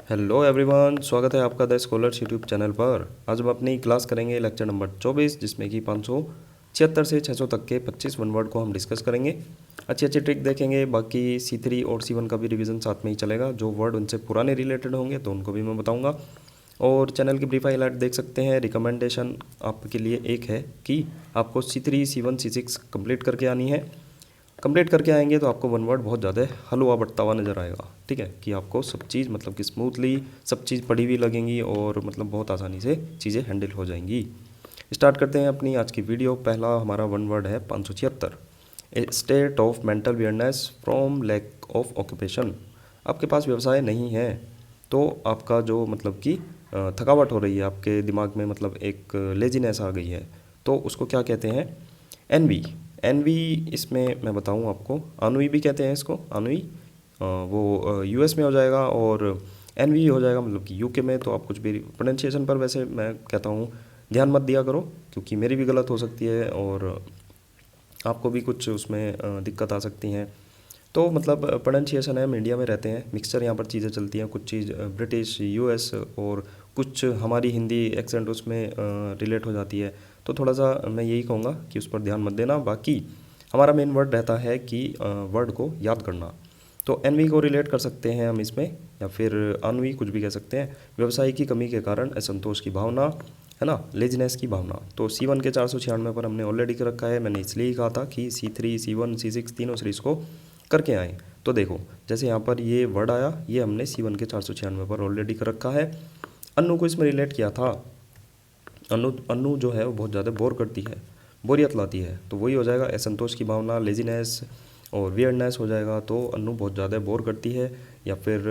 Hello everyone, स्वागत है आपका द स्कॉलर्स यूट्यूब चैनल पर। आज हम अपनी क्लास करेंगे लेक्चर नंबर 24, जिसमें कि 576 से 600 तक के 25 वन वर्ड को हम डिस्कस करेंगे। अच्छी अच्छी ट्रिक देखेंगे। बाकी C3 और C1 का भी रिवीजन साथ में ही चलेगा। जो वर्ड उनसे पुराने रिलेटेड होंगे तो उनको भी मैं बताऊँगा। और चैनल की ब्रीफ हाईलाइट देख सकते हैं। रिकमेंडेशन आपके लिए एक है कि आपको C3 C1 C6 कंप्लीट करके आनी है। कंप्लीट करके आएंगे तो आपको वन वर्ड बहुत ज़्यादा हलवा बढ़ता हुआ नज़र आएगा। ठीक है, कि आपको सब चीज़ मतलब कि स्मूथली सब चीज़ पढ़ी हुई लगेंगी और मतलब बहुत आसानी से चीज़ें हैंडल हो जाएंगी। स्टार्ट करते हैं अपनी आज की वीडियो। पहला हमारा वन वर्ड है 576, a state of mental weariness from lack of occupation. आपके पास व्यवसाय नहीं है तो आपका जो मतलब कि थकावट हो रही है आपके दिमाग में, मतलब एक लेजीनेस आ गई है, तो उसको क्या कहते हैं? एनवी। एनवी इसमें मैं बताऊं आपको, अनवी भी कहते हैं इसको। अनवी वो यूएस में हो जाएगा और एनवी हो जाएगा मतलब कि यूके में। तो आप कुछ भी प्रोनाउंसिएशन पर वैसे मैं कहता हूँ ध्यान मत दिया करो, क्योंकि मेरी भी गलत हो सकती है और आपको भी कुछ उसमें दिक्कत आ सकती हैं। तो मतलब प्रोनाउंसिएशन है, हम इंडिया में रहते हैं, मिक्सचर यहाँ पर चीज़ें चलती हैं। कुछ चीज़ ब्रिटिश, यूएस और कुछ हमारी हिंदी एक्सेंट उसमें रिलेट हो जाती है। तो थोड़ा सा मैं यही कहूँगा कि उस पर ध्यान मत देना। बाकी हमारा मेन वर्ड रहता है कि वर्ड को याद करना। तो एनवी को रिलेट कर सकते हैं हम इसमें, या फिर अनवी कुछ भी कह सकते हैं। व्यवसाय की कमी के कारण असंतोष की भावना, है ना, लेजीनेस की भावना। तो C1 के 496 पर हमने ऑलरेडी कर रखा है। मैंने इसलिए ही कहा था कि C3 C1 C6 तीनों सीरीज़ को करके आए। तो देखो, जैसे यहाँ पर ये वर्ड आया, ये हमने C1 के 496 पर ऑलरेडी कर रखा है। अन्नू को इसमें रिलेट किया था। अन्नू अन्नू जो है वो बहुत ज़्यादा बोर करती है, बोरियत लाती है। तो वही हो जाएगा असंतोष की भावना, लेजीनेस और वियर्डनेस हो जाएगा। तो अन्नू बहुत ज़्यादा बोर करती है या फिर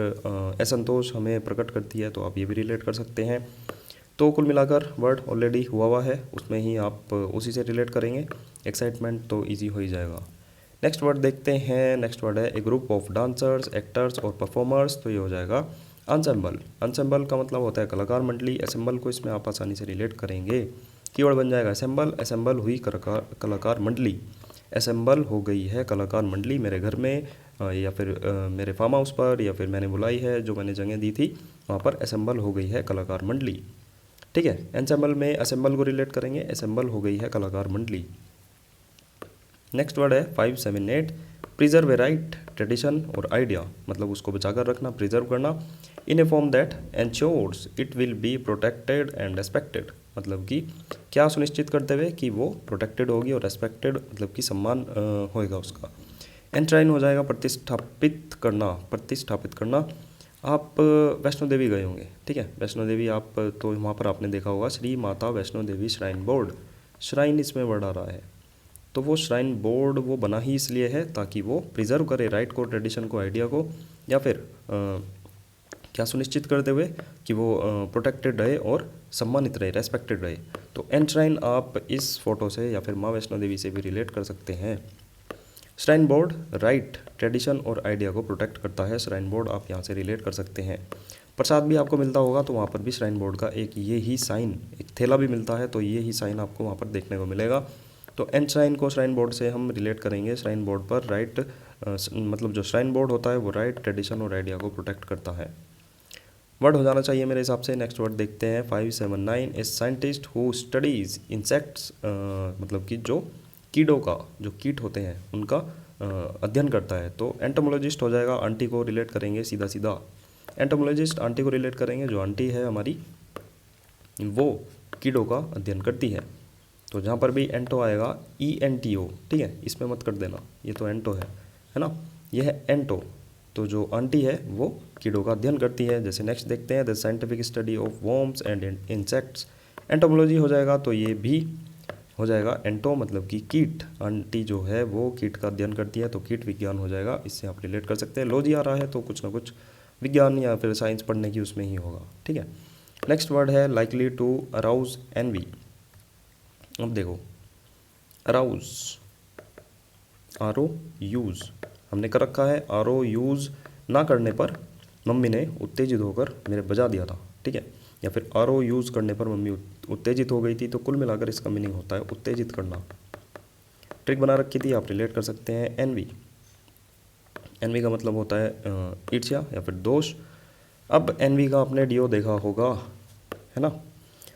असंतोष हमें प्रकट करती है, तो आप ये भी रिलेट कर सकते हैं। तो कुल मिलाकर वर्ड ऑलरेडी हुआ है, उसमें ही आप उसी से रिलेट करेंगे। एक्साइटमेंट तो इजी हो ही जाएगा। नेक्स्ट वर्ड देखते हैं। नेक्स्ट वर्ड है ए ग्रुप ऑफ डांसर्स, एक्टर्स और परफॉर्मर्स। तो ये हो जाएगा अनसेंबल। अनसेंबल का मतलब होता है कलाकार मंडली। असेंबल को इसमें आप आसानी से रिलेट करेंगे। कीवर्ड बन जाएगा असेंबल। असेंबल हुई कलाकार मंडली। असेंबल हो गई है कलाकार मंडली मेरे घर में, या फिर मेरे फार्म हाउस पर, या फिर मैंने बुलाई है, जो मैंने जगह दी थी वहाँ पर असेंबल हो गई है कलाकार मंडली। ठीक है, एंसेंबल में असेंबल को रिलेट करेंगे। असेंबल हो गई है कलाकार मंडली। नेक्स्ट वर्ड है 578, प्रिजर्व ए राइट, ट्रेडिशन और आइडिया। मतलब उसको बचा कर रखना, प्रिजर्व करना। In a form that ensures it will be protected and respected. मतलब कि क्या सुनिश्चित करते हुए कि वो प्रोटेक्टेड होगी और रेस्पेक्टेड मतलब कि सम्मान होएगा उसका। एंट्राइन हो जाएगा प्रतिष्ठापित करना, प्रतिष्ठापित करना। आप वैष्णो देवी गए होंगे, ठीक है, वैष्णो देवी आप तो वहाँ पर आपने देखा होगा Shri Mata Vaishno Devi shrine board. Shrine इसमें वर्ड आ रहा है। तो वो श्राइन बोर्ड वो बना ही इसलिए है ताकि वो प्रिजर्व करे राइट को, ट्रेडिशन को, आइडिया को, या फिर क्या सुनिश्चित करते हुए कि वो प्रोटेक्टेड रहे और सम्मानित रहे, रेस्पेक्टेड रहे। तो एंश्राइन आप इस फोटो से या फिर माँ वैष्णो देवी से भी रिलेट कर सकते हैं। श्राइन बोर्ड राइट, ट्रेडिशन और आइडिया को प्रोटेक्ट करता है। श्राइन बोर्ड आप यहाँ से रिलेट कर सकते हैं। प्रसाद भी आपको मिलता होगा तो वहाँ पर भी श्राइन बोर्ड का एक ये ही साइन, एक थैला भी मिलता है, तो ये ही साइन आपको वहाँ पर देखने को मिलेगा। तो एंश्राइन को श्राइन बोर्ड से हम रिलेट करेंगे। श्राइन बोर्ड पर राइट मतलब जो श्राइन बोर्ड होता है वो राइट, ट्रेडिशन और आइडिया को प्रोटेक्ट करता है। वर्ड हो जाना चाहिए मेरे हिसाब से। नेक्स्ट वर्ड देखते हैं 579, a scientist who studies insects. मतलब कि जो कीड़ों का, जो कीट होते हैं उनका अध्ययन करता है। तो एंटोमोलॉजिस्ट हो जाएगा। आंटी को रिलेट करेंगे सीधा सीधा। एंटोमोलॉजिस्ट आंटी को रिलेट करेंगे, जो आंटी है हमारी वो कीड़ों का अध्ययन करती है। तो जहाँ पर भी एंटो आएगा ENTO, ठीक है, इसमें मत कर देना, ये तो एंटो है ना, यह है एंटो। तो जो आंटी है वो कीड़ों का अध्ययन करती है। जैसे नेक्स्ट देखते हैं the scientific study of worms and insects. Entomology हो जाएगा, तो ये भी हो जाएगा एंटो मतलब कि कीट। आंटी जो है वो कीट का अध्ययन करती है, तो कीट विज्ञान हो जाएगा। इससे आप रिलेट कर सकते हैं। लॉजी आ रहा है तो कुछ ना कुछ विज्ञान या फिर साइंस पढ़ने की उसमें ही होगा, ठीक है। नेक्स्ट वर्ड है लाइकली टू अराउज एनवी। अब देखो, अराउज, RO यूज़ हमने कर रखा है। RO यूज़ ना करने पर मम्मी ने उत्तेजित होकर मेरे बजा दिया था, ठीक है, या फिर RO यूज़ करने पर मम्मी उत्तेजित हो गई थी। तो कुल मिलाकर इसका मीनिंग होता है उत्तेजित करना। ट्रिक बना रखी थी, आप रिलेट कर सकते हैं। एनवी, एनवी का मतलब होता है ईर्ष्या या फिर दोष। अब एनवी का आपने डीओ देखा होगा, है ना,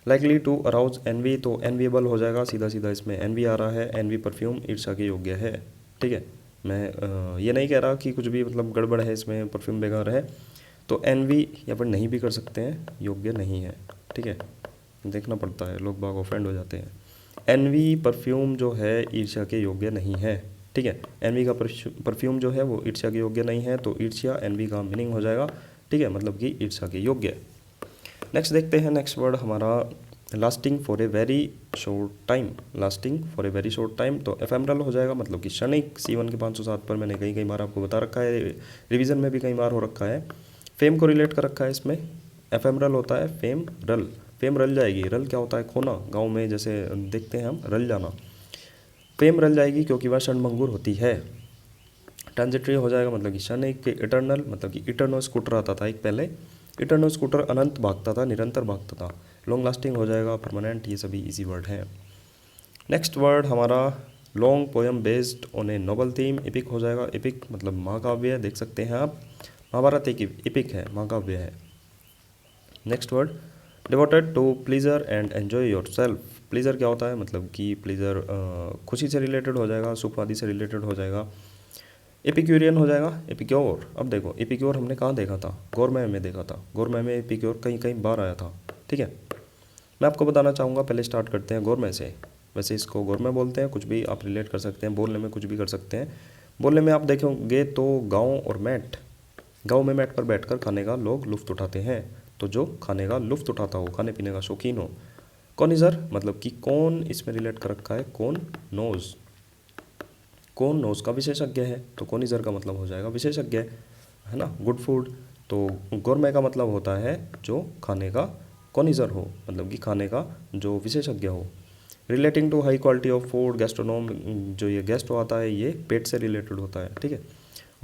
लाइकली टू अराउज एनवी, तो एनवीएबल हो जाएगा, सीधा सीधा इसमें एनवी आ रहा है, एनवी परफ्यूम ईर्ष्या के योग्य है। ठीक है, मैं ये नहीं कह रहा कि कुछ भी मतलब गड़बड़ है इसमें, परफ्यूम बेकार है, तो एनवी यहाँ पर नहीं भी कर सकते हैं, योग्य नहीं है। ठीक है, देखना पड़ता है, लोग बाग ऑफेंड हो जाते हैं। एनवी परफ्यूम जो है ईर्ष्या के योग्य नहीं है। ठीक है, एनवी का परफ्यूम जो है वो ईर्ष्या के योग्य नहीं है, तो ईर्ष्या एनवी का मीनिंग हो जाएगा। ठीक है, मतलब कि ईर्ष्या के योग्य। नेक्स्ट देखते हैं, नेक्स्ट वर्ड हमारा lasting for a very short time. Lasting for a very short time, तो एफेमरल हो जाएगा, मतलब कि क्षणिक। C1 के 507 पर मैंने कई बार आपको बता रखा है, रिवीजन में भी कई बार हो रखा है। फेम को रिलेट कर रखा है इसमें, एफेमरल होता है फेम रल, फेम रल जाएगी। रल क्या होता है, खोना, गाँव में जैसे देखते हैं हम, रल जाना। फेम रल जाएगी क्योंकि वह क्षणभंगुर होती है। ट्रांजिटरी हो जाएगा, मतलब कि क्षणिक। इटर्नल, मतलब कि इटर्नो स्कूटर आता था एक पहले, इटर्नो स्कूटर अनंत भागता था, निरंतर भागता था। लॉन्ग लास्टिंग हो जाएगा, परमानेंट, ये सभी इजी वर्ड हैं। नेक्स्ट वर्ड हमारा long poem based on a noble theme, epic हो जाएगा। एपिक मतलब महाकाव्य, देख सकते हैं आप, महाभारत एक एपिक है, महाकाव्य है। Next word devoted to pleasure and enjoy yourself. Pleasure क्या होता है, मतलब कि प्लीजर खुशी से रिलेटेड हो जाएगा, सुखवादी से रिलेटेड हो जाएगा। एपिक्यूरियन हो जाएगा, एपिक्योर। अब देखो एपिक्योर हमने कहाँ देखा था, गौरमय में देखा था, गौरमय में एपिक्योर कहीं कहीं बार आया था। ठीक है, मैं आपको बताना चाहूँगा, पहले स्टार्ट करते हैं गौरमय से। वैसे इसको गौरमय बोलते हैं, कुछ भी आप रिलेट कर सकते हैं, बोलने में कुछ भी कर सकते हैं। बोलने में आप देखोगे तो गाँव और मैट, गाँव में मैट पर बैठकर खाने का लोग लुफ्त उठाते हैं, तो जो खाने का लुफ्त उठाता हो, खाने पीने का शौकीन हो। कॉनिजर मतलब कि कौन, इसमें रिलेट कर रखा है, कौन नोज, कौन नोज का विशेषज्ञ है, तो कॉनिजर का मतलब हो जाएगा विशेषज्ञ, है ना। गुड फूड, तो गोरमे का मतलब होता है जो खाने का कॉनिजर हो, मतलब कि खाने का जो विशेषज्ञ हो। Relating to high quality of food, gastronome, जो ये गेस्टो आता है ये पेट से रिलेटेड होता है। ठीक है,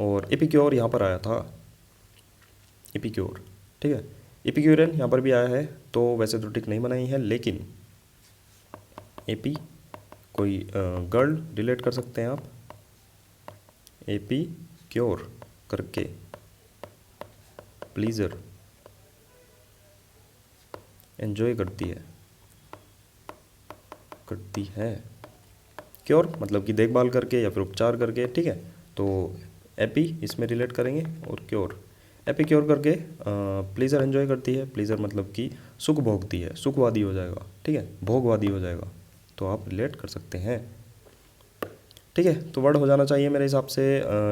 और एपिक्योर यहाँ पर आया था, एपिक्योर। ठीक है, एपिक्यूरियन यहाँ पर भी आया है, तो वैसे तो टिक नहीं बनाई है, लेकिन एपी कोई गर्ल रिलेट कर सकते हैं आप, एपी क्योर करके, प्लीजर एंजॉय करती है, करती है। क्योर मतलब कि देखभाल करके या फिर उपचार करके। ठीक है, तो एपी इसमें रिलेट करेंगे और क्योर, एपी क्योर करके प्लीजर एंजॉय करती है। प्लीजर मतलब कि सुख भोगती है, सुखवादी हो जाएगा। ठीक है, भोगवादी हो जाएगा, तो आप रिलेट कर सकते हैं। ठीक है, तो वर्ड हो जाना चाहिए मेरे हिसाब से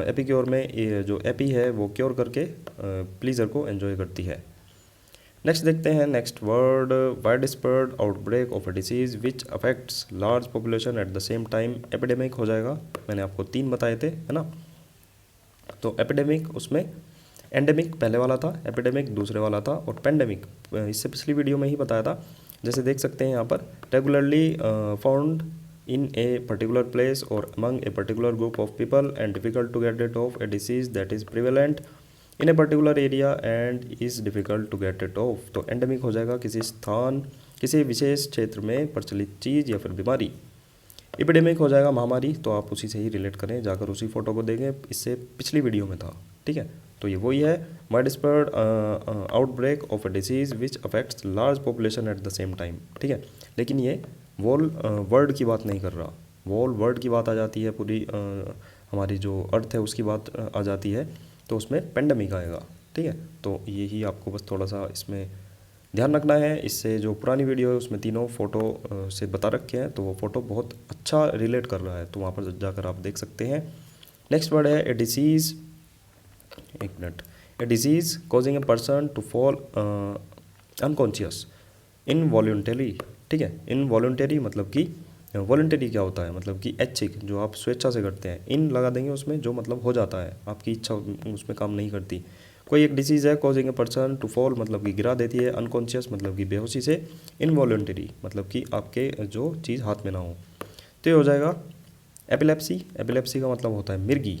एपी क्योर में, ये जो एपी है वो क्योर करके प्लीजर को एंजॉय करती है। नेक्स्ट देखते हैं, next word wide spread outbreak of a disease which affects large population at the same time. Epidemic हो जाएगा, मैंने आपको 3 बताए थे, है ना। तो एपिडेमिक, उसमें एंडेमिक पहले वाला था, एपिडेमिक दूसरे वाला था, और पेंडेमिक इससे पिछली वीडियो में ही बताया था। जैसे देख सकते हैं यहाँ पर, regularly found in a particular place or among a particular group of people and difficult to get rid of, a disease that is prevalent in a particular area and is difficult to get rid of। तो endemic हो जाएगा किसी स्थान, किसी विशेष क्षेत्र में प्रचलित चीज़ या फिर बीमारी। एपिडेमिक हो जाएगा महामारी, तो आप उसी से ही रिलेट करें, जाकर उसी फोटो को देखें, इससे पिछली वीडियो में था। ठीक है, तो ये वही है, wide spread outbreak of a disease which affects large population at the same time. ठीक है, लेकिन ये वॉल वर्ड की बात नहीं कर रहा, वॉल वर्ड की बात आ जाती है, पूरी हमारी जो अर्थ है उसकी बात आ जाती है, तो उसमें पेंडेमिक आएगा। ठीक है, तो यही आपको बस थोड़ा सा इसमें ध्यान रखना है। इससे जो पुरानी वीडियो है उसमें तीनों फ़ोटो से बता रखे हैं, तो वो फ़ोटो बहुत अच्छा रिलेट कर रहा है, तो वहाँ पर जाकर आप देख सकते हैं। नेक्स्ट वर्ड है ए डिसीज़, एक minute, a disease causing a person to fall unconscious involuntary. ठीक है, इनवॉल्यूंटरी मतलब कि वॉलंटरी क्या होता है, मतलब कि ऐच्छिक, जो आप स्वेच्छा से करते हैं। इन लगा देंगे उसमें, जो मतलब हो जाता है, आपकी इच्छा उसमें काम नहीं करती। कोई एक डिसीज़ है, causing a person to fall मतलब कि गिरा देती है, अनकॉन्शियस मतलब कि बेहोशी से, इनवॉलंटरी मतलब कि आपके जो चीज़ हाथ में ना हो, तो ये हो जाएगा एपिलेप्सी। एपिलेप्सी का मतलब होता है मिर्गी,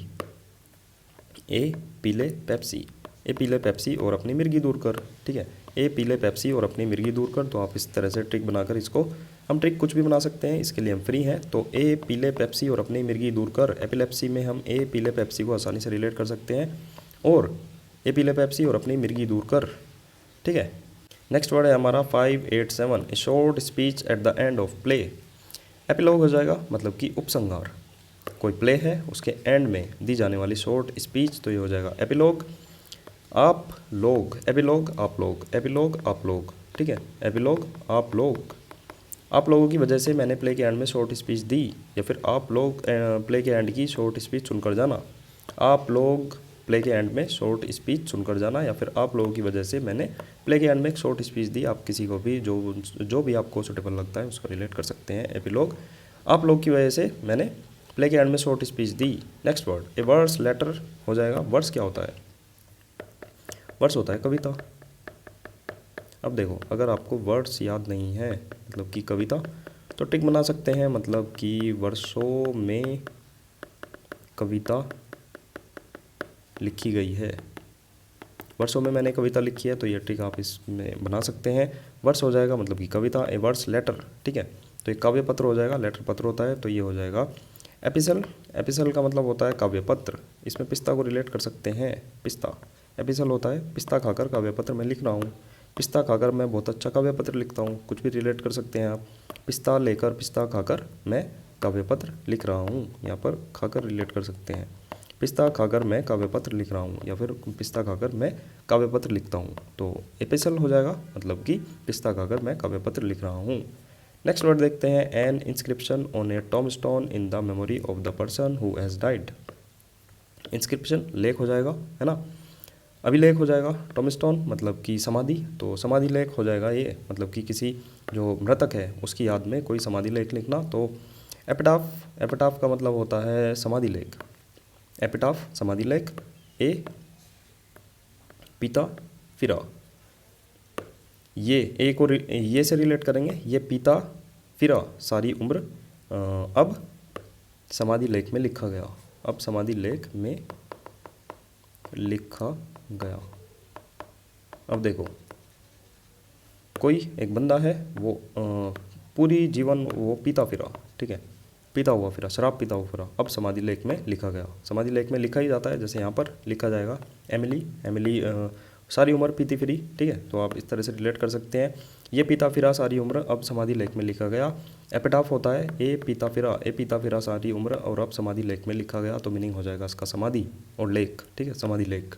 ए पीले पेप्सी, ए पीले पेप्सी और अपनी मिर्गी दूर कर। ठीक है, ए पीले पेप्सी और अपनी मिर्गी दूर कर, तो आप इस तरह से ट्रिक बनाकर इसको, हम ट्रिक कुछ भी बना सकते हैं, इसके लिए हम फ्री हैं। तो ए पीले पेप्सी और अपनी मिर्गी दूर कर, एपिलेप्सी में हम ए पीले पेप्सी को आसानी से रिलेट कर सकते हैं, और ए पीले पेप्सी और अपनी मिर्गी दूर कर ठीक है। नेक्स्ट वर्ड है हमारा 587, ए short speech at the end of play. Epilogue हो जाएगा मतलब कि उपसंहार। कोई प्ले है उसके एंड में दी जाने वाली शॉर्ट स्पीच, तो ये हो जाएगा एपिलॉग। आप लोग, एपिलॉग आप लोग, एपिलॉग आप लोग, ठीक है। एपिलॉग आप लोग, आप लोगों की वजह से मैंने प्ले के एंड में शॉर्ट स्पीच दी, या फिर आप लोग प्ले के एंड की शॉर्ट स्पीच सुनकर जाना। आप लोग प्ले के एंड में शॉर्ट स्पीच सुनकर जाना, या फिर आप लोगों की वजह से मैंने प्ले के एंड में एक शॉर्ट स्पीच दी। आप किसी को भी जो भी आपको सुटेबल लगता है उसको रिलेट कर सकते हैं। एपिलॉग आप लोग की वजह से मैंने प्ले के एंड में शॉर्ट स्पीच दी। नेक्स्ट वर्ड, ए वर्स लेटर हो जाएगा। वर्स क्या होता है? वर्स होता है कविता। अब देखो, अगर आपको वर्ड्स याद नहीं है मतलब कि कविता, तो टिक बना सकते हैं, मतलब कि वर्षों में कविता लिखी गई है। वर्षों में मैंने कविता लिखी है, तो ये टिक आप इसमें बना सकते हैं। वर्ष हो जाएगा मतलब कि कविता। ए वर्स लेटर, ठीक है, तो एक काव्य पत्र हो जाएगा। लेटर पत्र होता है, तो ये हो जाएगा एपिसल। एपिसल का मतलब होता है काव्य पत्र। इसमें पिस्ता को रिलेट कर सकते हैं। पिस्ता, एपिसल होता है पिस्ता खाकर काव्य पत्र मैं लिख रहा हूँ। पिस्ता खाकर मैं बहुत अच्छा काव्य पत्र लिखता हूँ, कुछ भी रिलेट कर सकते हैं आप। पिस्ता लेकर, पिस्ता खाकर मैं काव्य पत्र लिख रहा हूँ, यहाँ पर खाकर रिलेट कर सकते हैं। पिस्ता खाकर मैं काव्य पत्र लिख रहा हूँ, या फिर पिस्ता खाकर मैं काव्य पत्र लिखता हूँ, तो एपिसल हो जाएगा मतलब कि पिस्ता खाकर मैं काव्य पत्र लिख रहा हूँ। नेक्स्ट वर्ड देखते हैं, an inscription on a tombstone in the memory of the person who has died. Inscription लेख हो जाएगा, है ना, अभिलेख हो जाएगा। टॉम्बस्टोन मतलब कि समाधि, तो समाधि लेख हो जाएगा ये, मतलब कि किसी जो मृतक है उसकी याद में कोई समाधि लेख लिखना। तो एपिटाफ, एपिटाफ का मतलब होता है समाधि लेख। एपिटाफ समाधि लेख। ए पिता फिरा, ये ए को ये से रिलेट करेंगे। ये पिता फिरा सारी उम्र, अब समाधि लेख में लिखा गया। अब समाधि लेख में लिखा गया। अब देखो, कोई एक बंदा है, वो पूरी जीवन वो पीता फिरा, ठीक है, पीता हुआ फिरा, शराब पीता हुआ फिरा, अब समाधि लेख में लिखा गया। समाधि लेख में लिखा ही जाता है, जैसे यहाँ पर लिखा जाएगा एमिली, एमिली सारी उम्र पीती फिरी, ठीक है, तो आप इस तरह से रिलेट कर सकते हैं। ये पीता फिरा सारी उम्र, अब समाधि लेख में लिखा गया। एपिटाफ होता है ए पीता फिरा, ए पीता फिरा सारी उम्र और अब समाधि लेख में लिखा गया, तो मीनिंग हो जाएगा इसका समाधि और लेख, ठीक है, समाधि लेख।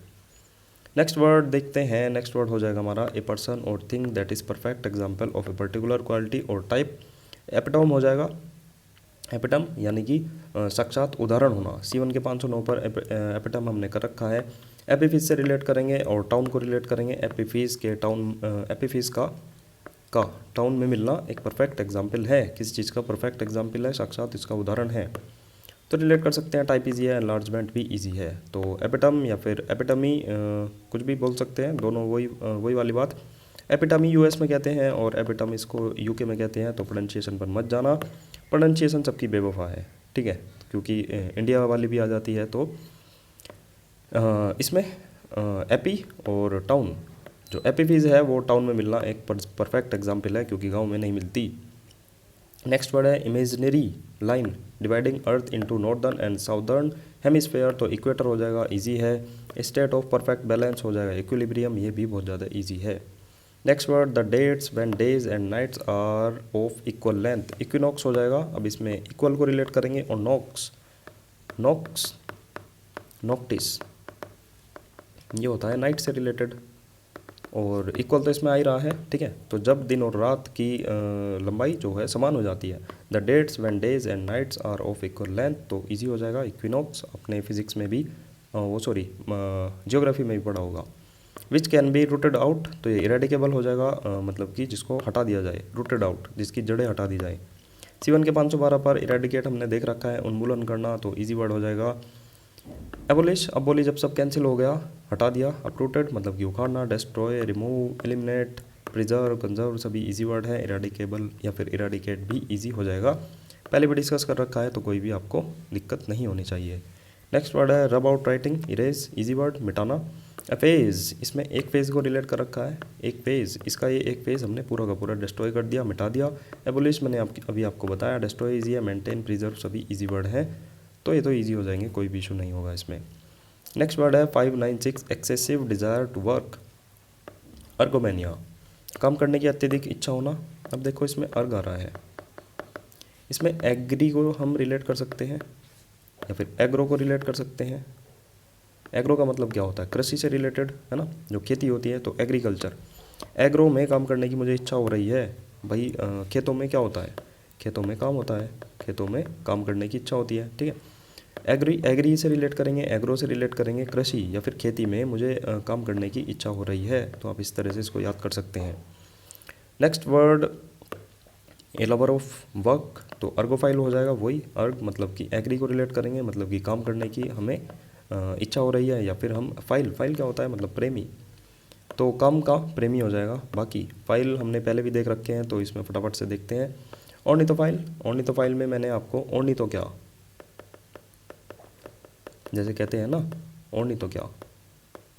नेक्स्ट वर्ड देखते हैं। नेक्स्ट वर्ड हो जाएगा हमारा ए पर्सन और thing that is perfect example of a particular quality और टाइप। एपिटोम हो जाएगा। एपिटम यानी कि साक्षात उदाहरण होना। C1 के 509 पर एपिटम हमने कर रखा है। एपिफिस से रिलेट करेंगे और टाउन को रिलेट करेंगे। एपिफिस के टाउन, एपिफिस का टाउन में मिलना एक परफेक्ट एग्जाम्पल है, किसी चीज़ का परफेक्ट एग्जाम्पल है, साक्षात इसका उदाहरण है, तो रिलेट कर सकते हैं। टाइप ईजी है, एनलार्जमेंट भी ईजी है, तो एपिटम या फिर एपिटमी कुछ भी बोल सकते हैं, दोनों वही वाली बात। एपिटमी यूएस में कहते हैं और एपिटम इसको यूके में कहते हैं, तो प्रोनाउंसिएशन पर मत जाना, प्रोनाउंसिएशन सबकी बेवफा है, ठीक है, क्योंकि इंडिया वाली भी आ जाती है, तो इसमें एपी और टाउन, जो एपीफीज है वो टाउन में मिलना एक परफेक्ट एग्जाम्पल है, क्योंकि गाँव में नहीं मिलती। नेक्स्ट वर्ड है imaginary line dividing earth into northern and southern hemisphere, तो इक्वेटर हो जाएगा, इजी है। स्टेट ऑफ परफेक्ट बैलेंस हो जाएगा इक्विलिब्रियम, ये भी बहुत ज़्यादा इजी है। Next word the dates when days and nights are of equal length, equinox हो जाएगा। अब इसमें इक्वल को रिलेट करेंगे और नॉक्स, नॉक्स नॉक्टिस ये होता है नाइट से रिलेटेड, और इक्वल तो इसमें आ ही रहा है, ठीक है, तो जब दिन और रात की लंबाई जो है समान हो जाती है। The dates when days and nights are of equal length, तो इजी हो जाएगा। इक्विनॉक्स अपने फिजिक्स में भी जियोग्राफी में भी पढ़ा होगा। Which can be rooted out, तो ये इरेडिकेबल हो जाएगा, मतलब कि जिसको हटा दिया जाए, रूटेड आउट जिसकी जड़ें हटा दी जाए। C1 के 512 पर इरेडिकेट हमने देख रखा है, उन्मूलन करना, तो ईजी वर्ड हो जाएगा एबोलिश। अबोलिश जब सब कैंसिल हो गया, हटा दिया। अपरूटेड मतलब कि उखाड़ना, destroy, remove, eliminate, preserve, conserve सभी इजी वर्ड है। इरेडिकेबल या फिर इरेडिकेट भी इजी हो जाएगा, पहले भी डिस्कस कर रखा है, तो कोई भी आपको दिक्कत नहीं होनी चाहिए। नेक्स्ट वर्ड है रब out writing, erase, easy word, मिटाना। फेज, इसमें एक फेज को रिलेट कर रखा है, एक फेज, इसका ये एक फेज हमने पूरा का पूरा डिस्ट्रॉय कर दिया, मिटा दिया। एबोलिश मैंने अभी आपको बताया, डिस्ट्रॉय इजी है, मेंटेन, प्रिजर्व सभी इजी वर्ड हैं, तो ये तो इजी हो जाएंगे, कोई भी इशू नहीं होगा इसमें। नेक्स्ट वर्ड है 596 एक्सेसिव डिज़ायर टू वर्क। अर्गोमेनिया, काम करने की अत्यधिक इच्छा होना। अब देखो इसमें अर्ग आ रहा है, इसमें एग्री को हम रिलेट कर सकते हैं या फिर एग्रो को रिलेट कर सकते हैं। एग्रो का मतलब क्या होता है, कृषि से रिलेटेड, है ना, जो खेती होती है, तो एग्रीकल्चर। एग्रो में काम करने की मुझे इच्छा हो रही है, भाई खेतों में क्या होता है, खेतों में काम होता है, खेतों में काम करने की इच्छा होती है, ठीक है। एग्री, एग्री से रिलेट करेंगे, एग्रो से रिलेट करेंगे, कृषि या फिर खेती में मुझे काम करने की इच्छा हो रही है, तो आप इस तरह से इसको याद कर सकते हैं। Next word, A lover of work, तो अर्गोफाइल हो जाएगा वही, अर्ग मतलब कि एग्री को रिलेट करेंगे, मतलब कि काम करने की हमें इच्छा हो रही है, या फिर हम फाइल, फाइल क्या होता है, मतलब प्रेमी, तो काम का प्रेमी हो जाएगा। बाकी फाइल हमने पहले भी देख रखे हैं, तो इसमें फटाफट से देखते हैं। ऑर्निथोफाइल, ऑर्निथोफाइल में मैंने आपको ऑर्निथो क्या, जैसे कहते हैं ना, ऑर्निथो क्या,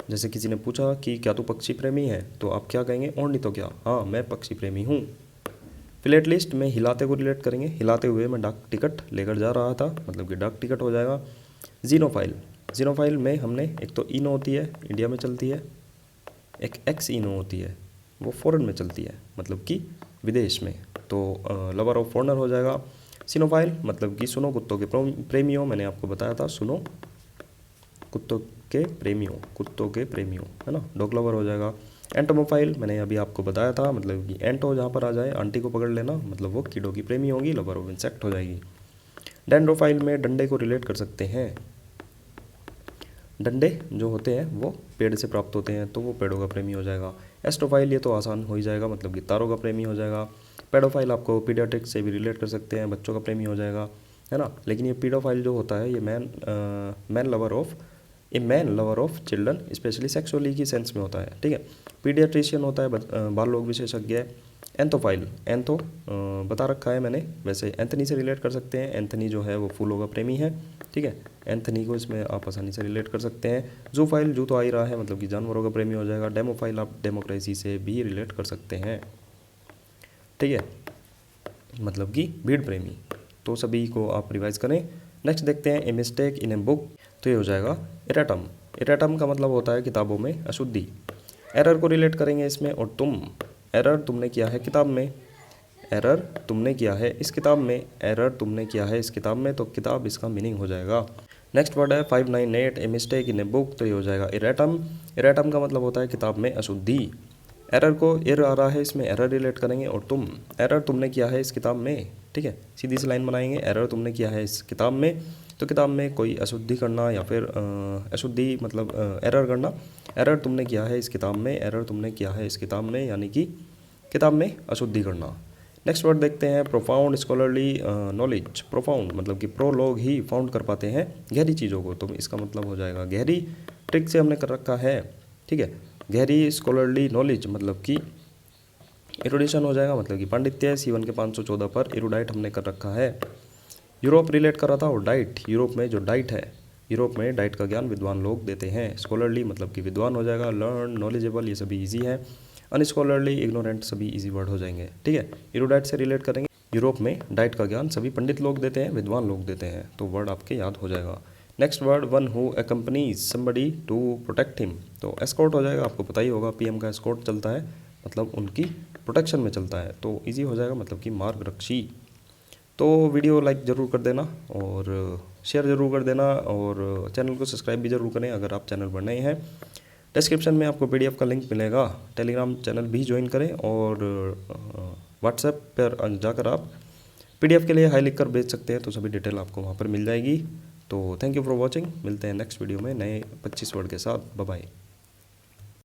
जैसे किसी ने पूछा कि क्या तू पक्षी प्रेमी है, तो आप क्या कहेंगे, ऑर्निथो क्या, हाँ मैं पक्षी प्रेमी हूँ। फ्लैट लिस्ट में हिलाते को रिलेट करेंगे, हिलाते हुए मैं डाक टिकट लेकर जा रहा था, मतलब कि डाक टिकट हो जाएगा। जीनोफाइल, जीनोफाइल में हमने एक तो इनो होती है, इंडिया में चलती है, एक एक्स इनो होती है, वो फॉरेन में चलती है, मतलब कि विदेश में, तो लवर ऑफ फॉरनर हो जाएगा। सिनोफाइल मतलब कि सुनो कुत्तों के प्रेमियों, मैंने आपको बताया था, सुनो कुत्तों के प्रेमियों, कुत्तों के प्रेमियों, है ना, डॉग लवर हो जाएगा। एंटोमोफाइल मैंने अभी आपको बताया था, मतलब कि एंटो जहाँ पर आ जाए, आंटी को पकड़ लेना, मतलब वो कीड़ों की प्रेमी होगी, लवर ऑफ इंसेक्ट हो जाएगी। डेंड्रोफाइल में डंडे को रिलेट कर सकते हैं, डंडे जो होते हैं वो पेड़ से प्राप्त होते हैं, तो वो पेड़ों का प्रेमी हो जाएगा। एस्ट्रोफाइल, ये तो आसान हो ही जाएगा, मतलब कि तारों का प्रेमी हो जाएगा। पेडोफाइल आपको पीडियाट्रिक से भी रिलेट कर सकते हैं, बच्चों का प्रेमी हो जाएगा, है ना। लेकिन ये पीडोफाइल जो होता है, ये man lover of, a man lover of children, specially sexually की सेंस में होता है, ठीक है। पीडियाट्रिशियन होता है बाल रोग विशेषज्ञ। एंथोफाइल, एंथो बता रखा है मैंने, वैसे एंथनी से रिलेट कर सकते हैं, एंथनी जो है वो फूलों का प्रेमी है, ठीक है, एंथनी को इसमें आप आसानी से रिलेट कर सकते हैं। जूफाइल, जू तो आ ही रहा है, मतलब कि जानवरों का प्रेमी हो जाएगा। डेमोफाइल आप डेमोक्रेसी से भी रिलेट कर सकते हैं, ठीक है, मतलब कि भीड़ प्रेमी। तो सभी को आप रिवाइज करें। नेक्स्ट देखते हैं, a mistake in a book, तो ये हो जाएगा एराटम। एराटम का मतलब होता है किताबों में अशुद्धि। एरर को रिलेट करेंगे इसमें, और तुम, एरर तुमने किया है किताब में, एरर तुमने किया है इस किताब में, एरर तुमने किया है इस किताब में, तो किताब इसका मीनिंग हो जाएगा। नेक्स्ट वर्ड है 598, a mistake in a book, तो ये हो जाएगा एराटम। एराटम का मतलब होता है किताब में अशुद्धि। एरर को, एर आ रहा है इसमें, एरर रिलेट करेंगे, और तुम, एरर तुमने किया है इस किताब में, ठीक है, सीधी सी लाइन बनाएंगे, एरर तुमने किया है इस किताब में, तो किताब में कोई अशुद्धि करना या फिर अशुद्धि मतलब एरर करना। एरर तुमने किया है इस किताब में, एरर तुमने किया है इस किताब में, यानी कि किताब में अशुद्धि करना। नेक्स्ट वर्ड देखते हैं, प्रोफाउंड स्कॉलरली नॉलेज। प्रोफाउंड मतलब कि प्रो लोग ही फाउंड कर पाते हैं गहरी चीज़ों को, तो इसका मतलब हो जाएगा गहरी, ट्रिक से हमने कर रखा है, ठीक है। गहरी स्कॉलरली नॉलेज मतलब कि एरुडिशन हो जाएगा, मतलब कि पांडित्य। C1 के 514 पर एरुडाइट हमने कर रखा है। यूरोप रिलेट कर रहा था, और डाइट, यूरोप में जो डाइट है, यूरोप में डाइट का ज्ञान विद्वान लोग देते हैं। स्कॉलरली मतलब कि विद्वान हो जाएगा। लर्न, नॉलेजेबल, ये सभी इजी है। अनस्कॉलरली, इग्नोरेंट, सभी इजी वर्ड हो जाएंगे, ठीक है। एरुडाइट से रिलेट करेंगे, यूरोप में डाइट का ज्ञान सभी पंडित लोग देते हैं, विद्वान लोग देते हैं, तो वर्ड आपके याद हो जाएगा। Next word, one who accompanies somebody to protect him, तो एस्कॉर्ट हो जाएगा, आपको पता ही होगा PM का एस्कॉर्ट चलता है, मतलब उनकी प्रोटेक्शन में चलता है, तो इजी हो जाएगा, मतलब कि मार्गरक्षी। तो वीडियो लाइक ज़रूर कर देना और शेयर ज़रूर कर देना, और चैनल को सब्सक्राइब भी ज़रूर करें अगर आप चैनल पर नए हैं। डिस्क्रिप्शन में आपको PDF का लिंक मिलेगा, टेलीग्राम चैनल भी ज्वाइन करें, और व्हाट्सएप पर जाकर आप PDF के लिए हाई लिख कर भेज सकते हैं, तो सभी डिटेल आपको वहाँ पर मिल जाएगी। तो थैंक यू फॉर वॉचिंग, मिलते हैं नेक्स्ट वीडियो में नए 25 वर्ड के साथ। Bye bye.